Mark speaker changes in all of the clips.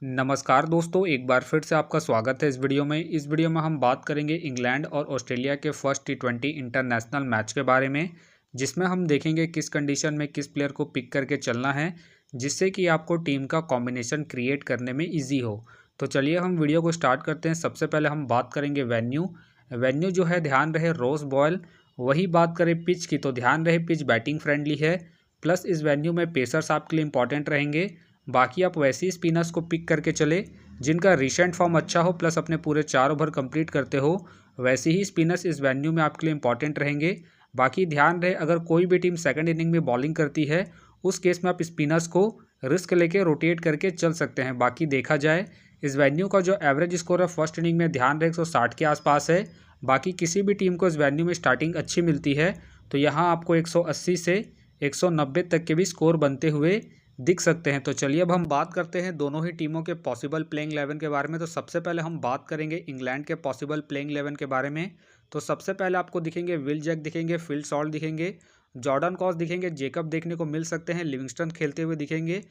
Speaker 1: नमस्कार दोस्तों, एक बार फिर से आपका स्वागत है इस वीडियो में। इस वीडियो में हम बात करेंगे इंग्लैंड और ऑस्ट्रेलिया के फर्स्ट टी20 इंटरनेशनल मैच के बारे में, जिसमें हम देखेंगे किस कंडीशन में किस प्लेयर को पिक करके चलना है, जिससे कि आपको टीम का कॉम्बिनेशन क्रिएट करने में ईजी हो। तो चलिए हम वीडियो को स्टार्ट करते हैं। सबसे पहले हम बात करेंगे वेन्यू जो है ध्यान रहे रोज बॉयल। वही बात करें पिच की तो ध्यान रहे पिच बैटिंग फ्रेंडली है, प्लस इस वेन्यू में पेसर्स आपके लिए इंपॉर्टेंट रहेंगे। बाकी आप वैसे ही स्पिनर्स को पिक करके चले जिनका रिसेंट फॉर्म अच्छा हो, प्लस अपने पूरे 4 ओवर कंप्लीट करते हो। वैसे ही स्पिनर्स इस वेन्यू में आपके लिए इंपॉर्टेंट रहेंगे। बाकी ध्यान रहे अगर कोई भी टीम सेकंड इनिंग में बॉलिंग करती है, उस केस में आप स्पिनर्स को रिस्क लेके रोटेट करके चल सकते हैं। बाकी देखा जाए इस वेन्यू का जो एवरेज स्कोर है फर्स्ट इनिंग में ध्यान रहे 160 के आसपास है। बाकी किसी भी टीम को इस वेन्यू में स्टार्टिंग अच्छी मिलती है तो यहाँ आपको 180 से 190 तक के भी स्कोर बनते हुए दिख सकते हैं। तो चलिए अब हम बात करते हैं दोनों ही टीमों के पॉसिबल प्लेइंग 11 के बारे में। तो सबसे पहले हम बात करेंगे इंग्लैंड के पॉसिबल प्लेइंग 11 के बारे में। तो सबसे पहले आपको दिखेंगे विल जैक दिखेंगे, फिल सॉल्ट दिखेंगे, जॉर्डन कॉस दिखेंगे, जेकब देखने को मिल सकते हैं, लिविंगस्टन खेलते हुए दिखेंगे,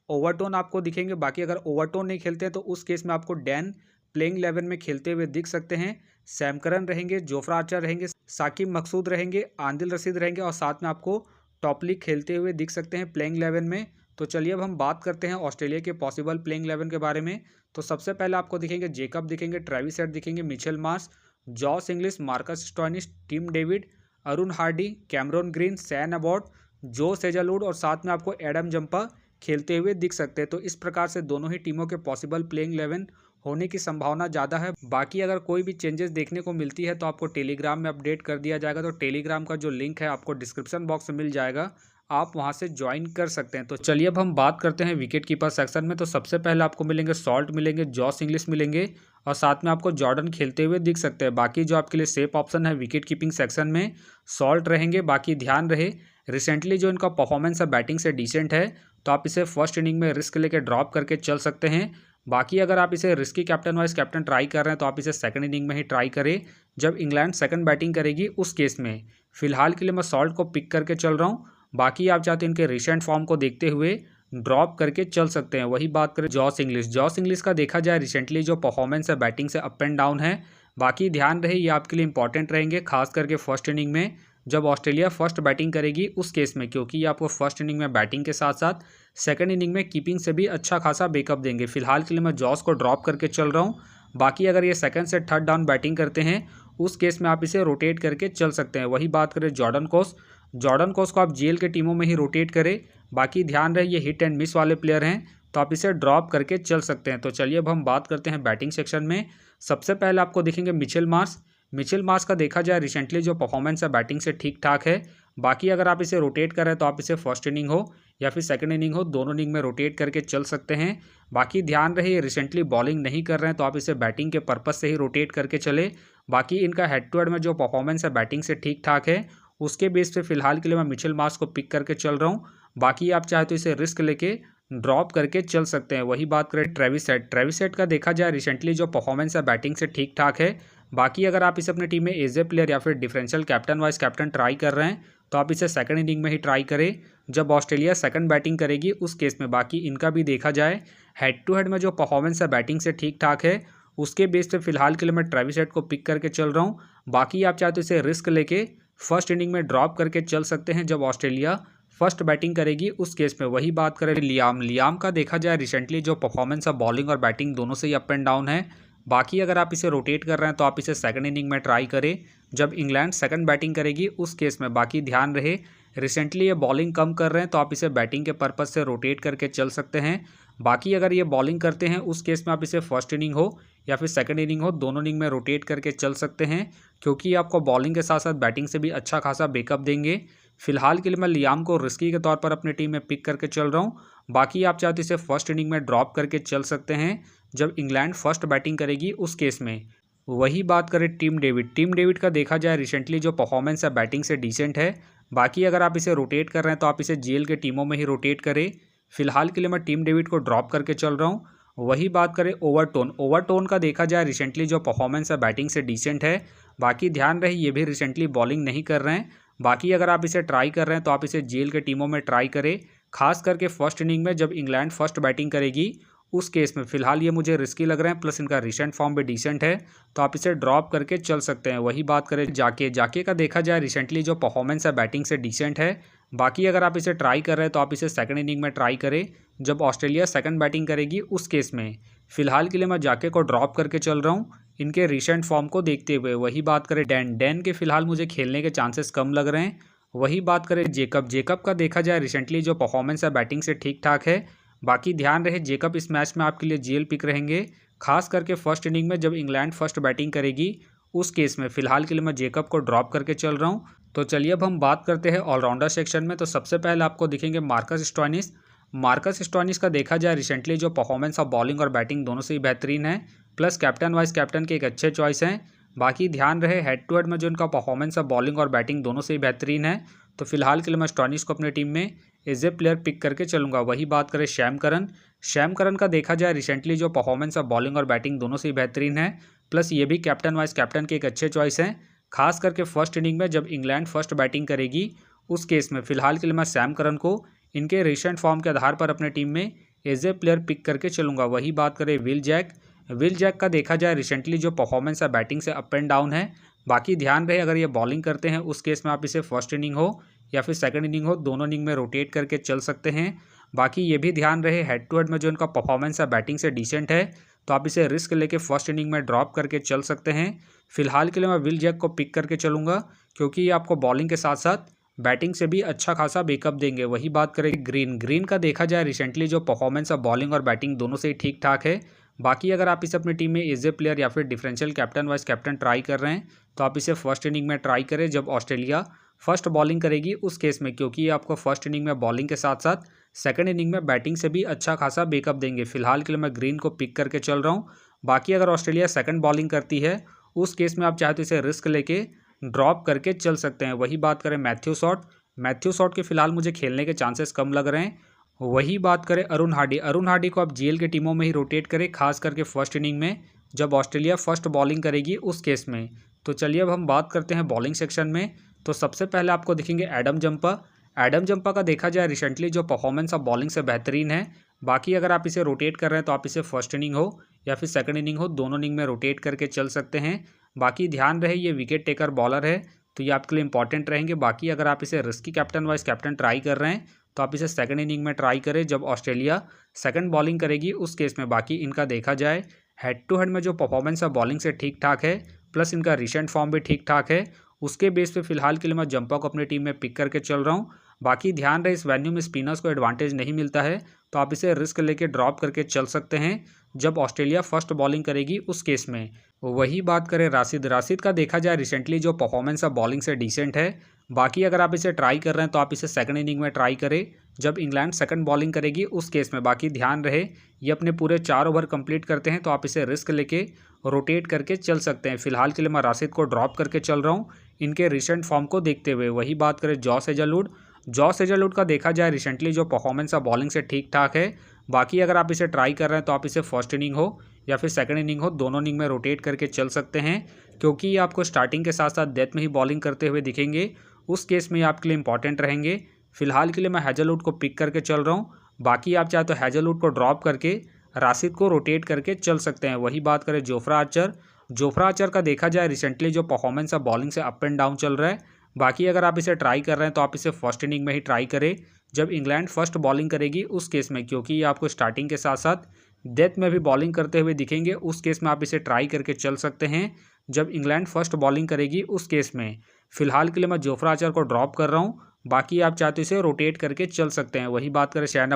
Speaker 1: ओवरटोन आपको दिखेंगे। बाकी अगर ओवरटोन नहीं खेलते हैं तो उस केस में आपको डैन प्लेइंग 11 में खेलते हुए दिख सकते हैं। सैम करन रहेंगे, जोफ्रा आर्चर रहेंगे, साकिब मकसूद रहेंगे, आदिल रशीद रहेंगे और साथ में आपको टॉपली खेलते हुए दिख सकते हैं प्लेइंग 11 में। तो चलिए अब हम बात करते हैं ऑस्ट्रेलिया के पॉसिबल प्लेइंग 11 के बारे में। तो सबसे पहले आपको दिखेंगे जेकब दिखेंगे, ट्रेविस हेड दिखेंगे, Mitchell Marsh, Josh Inglis, Marcus Stoinis, Tim David, Aaron Hardie, Cameron Green, Sean Abbott, Josh Hazlewood और साथ में आपको एडम जंपा खेलते हुए दिख सकते हैं। तो इस प्रकार से दोनों ही टीमों के पॉसिबल प्लेइंग 11 होने की संभावना ज़्यादा है। बाकी अगर कोई भी चेंजेस देखने को मिलती है तो आपको टेलीग्राम में अपडेट कर दिया जाएगा। तो टेलीग्राम का जो लिंक है आपको डिस्क्रिप्शन बॉक्स में मिल जाएगा, आप वहां से ज्वाइन कर सकते हैं। तो चलिए अब हम बात करते हैं विकेट कीपर सेक्शन में। तो सबसे पहले आपको मिलेंगे सॉल्ट मिलेंगे, जॉस इंग्लिश मिलेंगे और साथ में आपको जॉर्डन खेलते हुए दिख सकते हैं। बाकी जो आपके लिए सेफ ऑप्शन है विकेट कीपिंग सेक्शन में सॉल्ट रहेंगे। बाकी ध्यान रहे रिसेंटली जो इनका परफॉर्मेंस है बैटिंग से डिसेंट है, तो आप इसे फर्स्ट इनिंग में रिस्क लेके ड्रॉप करके चल सकते हैं। बाकी अगर आप इसे risky captain vice captain try कर रहे हैं तो आप इसे सेकंड इनिंग में ही ट्राई करें जब इंग्लैंड सेकंड बैटिंग करेगी उस केस में। फिलहाल के लिए मैं सॉल्ट को पिक करके चल रहा हूँ। बाकी आप चाहते हैं इनके रिसेंट फॉर्म को देखते हुए ड्रॉप करके चल सकते हैं। वही बात करें जॉस इंग्लिश का देखा जाए रिसेंटली जो परफॉर्मेंस है बैटिंग से अप एंड डाउन है। बाकी ध्यान रहे ये आपके लिए इंपॉर्टेंट रहेंगे खास करके फर्स्ट इनिंग में जब ऑस्ट्रेलिया फर्स्ट बैटिंग करेगी उस केस में, क्योंकि ये आपको फर्स्ट इनिंग में बैटिंग के साथ साथ सेकंड इनिंग में कीपिंग से भी अच्छा खासा बैकअप देंगे। फिलहाल के लिए मैं जॉस को ड्रॉप करके चल रहा हूँ। बाकी अगर ये सेकंड से थर्ड डाउन बैटिंग करते हैं उस केस में आप इसे रोटेट करके चल सकते हैं। वही बात करें जॉर्डन कोस को आप जेल के टीमों में ही रोटेट करें। बाकी ध्यान रहे ये हिट एंड मिस वाले प्लेयर हैं तो आप इसे ड्रॉप करके चल सकते हैं। तो चलिए अब हम बात करते हैं बैटिंग सेक्शन में। सबसे पहले आपको दिखेंगे मिचेल मार्श का देखा जाए रिसेंटली जो परफॉर्मेंस है बैटिंग से ठीक ठाक है। बाकी अगर आप इसे रोटेट कर रहे हैं तो आप इसे फर्स्ट इनिंग हो या फिर सेकंड इनिंग हो, दोनों इनिंग में रोटेट करके चल सकते हैं। बाकी ध्यान रहे रिसेंटली बॉलिंग नहीं कर रहे हैं तो आप इसे बैटिंग के पर्पज से ही रोटेट करके चले। बाकी इनका हेड टू हेड में जो परफॉर्मेंस है बैटिंग से ठीक ठाक है, उसके बेस पे फिलहाल के लिए मैं मिचेल मार्श को पिक करके चल रहा हूँ। बाकी आप चाहे तो इसे रिस्क लेके ड्रॉप करके चल सकते हैं। वही बात करें ट्रेविस हेड का देखा जाए रिसेंटली जो परफॉर्मेंस है बैटिंग से ठीक ठाक है। बाकी अगर आप इसे अपनी टीम में एज ए प्लेयर या फिर differential captain vice captain try कर रहे हैं तो आप इसे सेकंड इनिंग में ही ट्राई करें जब ऑस्ट्रेलिया सेकंड बैटिंग करेगी उस केस में। बाकी इनका भी देखा जाए हेड टू हेड में जो परफॉर्मेंस है बैटिंग से ठीक ठाक है, उसके बेस पे फिलहाल के लिए मैं ट्रेविस हेड को पिक करके चल रहा हूँ। बाकी आप चाहे तो इसे रिस्क लेके फर्स्ट इनिंग में ड्रॉप करके चल सकते हैं जब ऑस्ट्रेलिया फर्स्ट बैटिंग करेगी उस केस में। वही बात करें लियाम का देखा जाए रिसेंटली जो परफॉर्मेंस है बॉलिंग और बैटिंग दोनों से ही अप एंड डाउन है। बाकी अगर आप इसे रोटेट कर रहे हैं तो आप इसे सेकंड इनिंग में ट्राई करें जब इंग्लैंड सेकंड बैटिंग करेगी उस केस में। बाकी ध्यान रहे रिसेंटली ये बॉलिंग कम कर रहे हैं तो आप इसे बैटिंग के पर्पज से रोटेट करके चल सकते हैं। बाकी अगर ये बॉलिंग करते हैं उस केस में आप इसे फर्स्ट इनिंग हो या फिर सेकंड इनिंग हो, दोनों इनिंग में रोटेट करके चल सकते हैं क्योंकि आपको बॉलिंग के साथ साथ बैटिंग से भी अच्छा खासा बैकअप देंगे। फिलहाल के लिए मैं लियाम को रिस्की के तौर पर अपनी टीम में पिक करके चल रहा हूँ। बाकी आप चाहते इसे फर्स्ट इनिंग में ड्रॉप करके चल सकते हैं जब इंग्लैंड फर्स्ट बैटिंग करेगी उस केस में। वही बात करें टीम डेविड का देखा जाए रिसेंटली जो परफॉर्मेंस है बैटिंग से डिसेंट है। बाकी अगर आप इसे रोटेट कर रहे हैं तो आप इसे जेल के टीमों में ही रोटेट करें। फिलहाल के लिए मैं टीम डेविड को ड्रॉप करके चल रहा हूँ। वही बात करें ओवरटोन का देखा जाए रिसेंटली जो परफॉर्मेंस है बैटिंग से डिसेंट है। बाकी ध्यान रहे ये भी रिसेंटली बॉलिंग नहीं कर रहे हैं। बाकी अगर आप इसे ट्राई कर रहे हैं तो आप इसे जेल के टीमों में ट्राई करें, खास करके फर्स्ट इनिंग में जब इंग्लैंड फर्स्ट बैटिंग करेगी उस केस में फ़िलहाल ये मुझे रिस्की लग रहे हैं, प्लस इनका रिसेंट फॉर्म भी डिसेंट है, तो आप इसे ड्रॉप करके चल सकते हैं। वही बात करें जाके का देखा जाए रिसेंटली जो परफॉर्मेंस है बैटिंग से डिसेंट है। बाकी अगर आप इसे ट्राई कर रहे हैं तो आप इसे सेकंड इनिंग में ट्राई करें जब ऑस्ट्रेलिया सेकंड बैटिंग करेगी उस केस में। फ़िलहाल के लिए मैं जाके को ड्रॉप करके चल रहा हूँ इनके रिसेंट फॉर्म को देखते हुए। वही बात करें डैन के फ़िलहाल मुझे खेलने के चांसेस कम लग रहे हैं। वही बात करें जेकब का देखा जाए रिसेंटली जो परफॉर्मेंस है बैटिंग से ठीक ठाक है। बाकी ध्यान रहे जेकब इस मैच में आपके लिए जीएल पिक रहेंगे, खास करके फर्स्ट इनिंग में जब इंग्लैंड फर्स्ट बैटिंग करेगी उस केस में। फ़िलहाल के लिए मैं जेकब को ड्रॉप करके चल रहा हूँ। तो चलिए अब हम बात करते हैं ऑलराउंडर सेक्शन में। तो सबसे पहले आपको दिखेंगे मार्कस स्टोइनिस का देखा जाए रिसेंटली जो परफॉर्मेंस ऑफ बॉलिंग और बैटिंग दोनों से ही बेहतरीन है, प्लस कैप्टन वाइस कैप्टन के एक अच्छे चॉइस हैं। बाकी ध्यान रहे हेड टू हेड में जो इनका परफॉर्मेंस है बॉलिंग और बैटिंग दोनों से ही बेहतरीन है। तो फिलहाल के लिए मैं स्टोइनिस को अपनी टीम में एज ए प्लेयर पिक करके चलूँगा। वही बात करें शैम करन का देखा जाए रिसेंटली जो परफॉर्मेंस है बॉलिंग और बैटिंग दोनों से ही बेहतरीन है, प्लस ये भी कैप्टन वाइस कैप्टन के एक अच्छे चॉइस हैं, खास करके फर्स्ट इनिंग में जब इंग्लैंड फर्स्ट बैटिंग करेगी उस केस में। फ़िलहाल के लिए मैं शैम करन को इनके रिसेंट फॉर्म के आधार पर अपने टीम में एज ए प्लेयर पिक करके चलूँगा। वही बात करें विल जैक का देखा जाए रिसेंटली जो परफॉर्मेंस है बैटिंग से अप एंड डाउन है। बाकी ध्यान रहे अगर ये बॉलिंग करते हैं उस केस में आप इसे फर्स्ट इनिंग हो या फिर सेकंड इनिंग हो, दोनों इनिंग में रोटेट करके चल सकते हैं। बाकी ये भी ध्यान रहे हेड टू हेड में जो इनका परफॉर्मेंस है बैटिंग से डिसेंट है, तो आप इसे रिस्क लेके फर्स्ट इनिंग में ड्रॉप करके चल सकते हैं। फिलहाल के लिए मैं विल जैक को पिक करके चलूँगा क्योंकि ये आपको बॉलिंग के साथ साथ बैटिंग से भी अच्छा खासा बैकअप देंगे। वही बात करें ग्रीन का देखा जाए रिसेंटली जो परफॉर्मेंस है बॉलिंग और बैटिंग दोनों से ही ठीक ठाक है। बाकी अगर आप इसे अपनी टीम में एज ए प्लेयर या फिर differential captain vice captain try कर रहे हैं तो आप इसे फर्स्ट इनिंग में ट्राई करें जब ऑस्ट्रेलिया फर्स्ट बॉलिंग करेगी उस केस में, क्योंकि ये आपको फर्स्ट इनिंग में बॉलिंग के साथ साथ सेकंड इनिंग में बैटिंग से भी अच्छा खासा बैकअप देंगे। फिलहाल के लिए मैं ग्रीन को पिक करके चल रहा हूँ। बाकी अगर ऑस्ट्रेलिया सेकंड बॉलिंग करती है उस केस में आप चाहे तो इसे रिस्क लेके ड्रॉप करके चल सकते हैं। वही बात करें मैथ्यू शॉट के फिलहाल मुझे खेलने के चांसेस कम लग रहे हैं। वही बात करें अरुण हार्डी को आप जीएल के टीमों में ही रोटेट करें, खास करके फर्स्ट इनिंग में जब ऑस्ट्रेलिया फर्स्ट बॉलिंग करेगी उस केस में। तो चलिए अब हम बात करते हैं बॉलिंग सेक्शन में। तो सबसे पहले आपको दिखेंगे एडम जंपा का देखा जाए रिसेंटली जो परफॉर्मेंस ऑफ बॉलिंग से बेहतरीन है। बाकी अगर आप इसे रोटेट कर रहे हैं तो आप इसे फर्स्ट इनिंग हो या फिर सेकंड इनिंग हो, दोनों इनिंग में रोटेट करके चल सकते हैं। बाकी ध्यान रहे ये विकेट टेकर बॉलर है तो ये आपके लिए इंपॉर्टेंट रहेंगे। बाकी अगर आप इसे risky captain vice captain try कर रहे हैं तो आप इसे सेकंड इनिंग में ट्राई करें जब ऑस्ट्रेलिया सेकंड बॉलिंग करेगी उस केस में। बाकी इनका देखा जाए हेड टू हेड में जो परफॉर्मेंस है बॉलिंग से ठीक ठाक है, प्लस इनका रिसेंट फॉर्म भी ठीक ठाक है। उसके बेस पे फिलहाल के लिए मैं जंपा को अपनी टीम में पिक करके चल रहा हूँ। बाकी ध्यान रहे इस वेन्यू में स्पिनर्स को एडवांटेज नहीं मिलता है, तो आप इसे रिस्क लेके ड्रॉप करके चल सकते हैं जब ऑस्ट्रेलिया फर्स्ट बॉलिंग करेगी उस केस में। वही बात करें राशिद का देखा जाए रिसेंटली जो परफॉर्मेंस है बॉलिंग से डिसेंट है। बाकी अगर आप इसे ट्राई कर रहे हैं तो आप इसे सेकंड इनिंग में ट्राई करें जब इंग्लैंड सेकंड बॉलिंग करेगी उस केस में। बाकी ध्यान रहे ये अपने पूरे 4 ओवर कंप्लीट करते हैं, तो आप इसे रिस्क लेके रोटेट करके चल सकते हैं। फिलहाल के लिए मैं राशिद को ड्रॉप करके चल रहा हूँ इनके रिसेंट फॉर्म को देखते हुए। वही बात करें जॉस हेजलवुड का देखा जाए रिसेंटली जो परफॉर्मेंस है बॉलिंग से ठीक ठाक है। बाकी अगर आप इसे ट्राई कर रहे हैं तो आप इसे फर्स्ट इनिंग हो या फिर सेकंड इनिंग हो, दोनों इनिंग में रोटेट करके चल सकते हैं, क्योंकि ये आपको स्टार्टिंग के साथ साथ डेथ में ही बॉलिंग करते हुए दिखेंगे। उस केस में ये आपके लिए इंपॉर्टेंट रहेंगे। फिलहाल के लिए मैं हेजलवुड को पिक करके चल रहा हूँ। बाकी आप चाहे तो हेजलवुड को ड्रॉप करके राशिद को रोटेट करके चल सकते हैं। वही बात करें जोफ्रा आर्चर का देखा जाए रिसेंटली जो परफॉर्मेंस है बॉलिंग से अप एंड डाउन चल रहा है। बाकी अगर आप इसे ट्राई कर रहे हैं तो आप इसे फर्स्ट इनिंग में ही ट्राई करें जब इंग्लैंड फर्स्ट बॉलिंग करेगी उस केस में, क्योंकि ये आपको स्टार्टिंग के साथ साथ डेथ में भी बॉलिंग करते हुए दिखेंगे। उस केस में आप इसे ट्राई करके चल सकते हैं जब इंग्लैंड फर्स्ट बॉलिंग करेगी उस केस में। फिलहाल के लिए मैं जोफ्रा आर्चर को ड्रॉप कर रहा हूँ। बाकी आप चाहते इसे रोटेट करके चल सकते हैं। वही बात करें शैन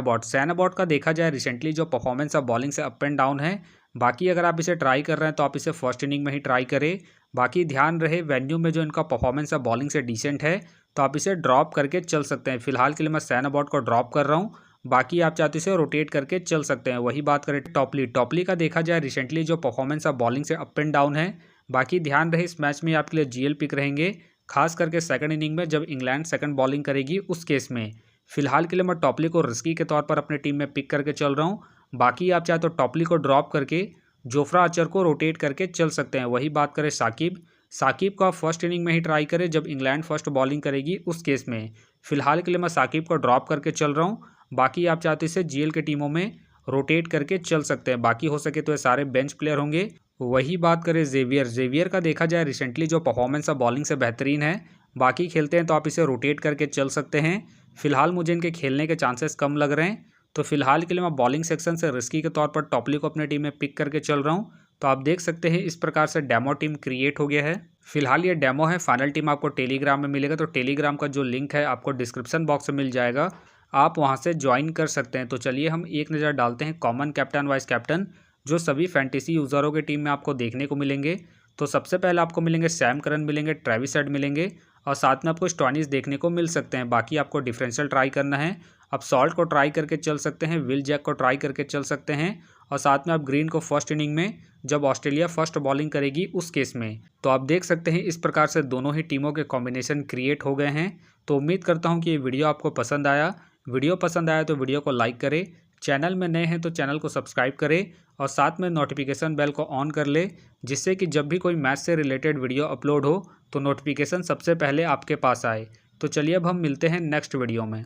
Speaker 1: अबॉट का देखा जाए रिसेंटली जो परफॉर्मेंस है बॉलिंग से अप एंड डाउन है। बाकी अगर आप इसे ट्राई कर रहे हैं तो आप इसे फर्स्ट इनिंग में ही ट्राई करें। बाकी ध्यान रहे वेन्यू में जो इनका परफॉर्मेंस है बॉलिंग से डिसेंट है, तो आप इसे ड्रॉप करके चल सकते हैं। फिलहाल के लिए मैं शैन अबॉट को ड्रॉप कर रहा हूँ। बाकी आप चाहते इसे रोटेट करके चल सकते हैं। वही बात करें टॉपली का देखा जाए रिसेंटली जो परफॉर्मेंस है बॉलिंग से अप एंड डाउन है। बाकी ध्यान रहे इस मैच में आपके लिए जीएल पिक रहेंगे, खास करके सेकंड इनिंग में जब इंग्लैंड सेकंड बॉलिंग करेगी उस केस में। फिलहाल के लिए मैं टॉपली को रिस्की के तौर पर अपनी टीम में पिक करके चल रहा हूँ। बाकी आप चाहे तो टॉपली को ड्रॉप करके जोफ्रा आर्चर को रोटेट करके चल सकते हैं। वही बात करें साकिब को आप फर्स्ट इनिंग में ही ट्राई करें जब इंग्लैंड फर्स्ट बॉलिंग करेगी उस केस में। फिलहाल के लिए मैं साकिब को ड्रॉप करके चल रहा हूँ। बाकी आप चाहते इसे जीएल के टीमों में रोटेट करके चल सकते हैं। बाकी हो सके तो ये सारे बेंच प्लेयर होंगे। वही बात करें जेवियर का देखा जाए रिसेंटली जो परफॉर्मेंस है बॉलिंग से बेहतरीन है। बाकी खेलते हैं तो आप इसे रोटेट करके चल सकते हैं। फिलहाल मुझे इनके खेलने के चांसेस कम लग रहे हैं, तो फिलहाल के लिए मैं बॉलिंग सेक्शन से रिस्की के तौर पर टॉपली को अपने टीम में पिक करके चल रहा हूँ। तो आप देख सकते हैं इस प्रकार से डेमो टीम क्रिएट हो गया है। फिलहाल ये डेमो है, फाइनल टीम आपको टेलीग्राम में मिलेगा। तो टेलीग्राम का जो लिंक है आपको डिस्क्रिप्शन बॉक्स में मिल जाएगा, आप वहां से ज्वाइन कर सकते हैं। तो चलिए हम एक नज़र डालते हैं कॉमन कैप्टन वाइस कैप्टन जो सभी फैंटेसी यूज़रों की टीम में आपको देखने को मिलेंगे। तो सबसे पहले आपको मिलेंगे सैम करन मिलेंगे, ट्रेविस हेड मिलेंगे और साथ में आपको स्टोइनिस देखने को मिल सकते हैं। बाकी आपको डिफरेंशियल ट्राई करना है। आप सॉल्ट को ट्राई करके चल सकते हैं, विल जैक को ट्राई करके चल सकते हैं और साथ में आप ग्रीन को फर्स्ट इनिंग में जब ऑस्ट्रेलिया फर्स्ट बॉलिंग करेगी उस केस में। तो आप देख सकते हैं इस प्रकार से दोनों ही टीमों के कॉम्बिनेशन क्रिएट हो गए हैं। तो उम्मीद करता हूं कि ये वीडियो आपको पसंद आया। वीडियो पसंद आया तो वीडियो को लाइक करें, चैनल में नए हैं तो चैनल को सब्सक्राइब करें और साथ में नोटिफिकेशन बेल को ऑन कर ले, जिससे कि जब भी कोई मैच से रिलेटेड वीडियो अपलोड हो तो नोटिफिकेशन सबसे पहले आपके पास आए। तो चलिए अब हम मिलते हैं नेक्स्ट वीडियो में।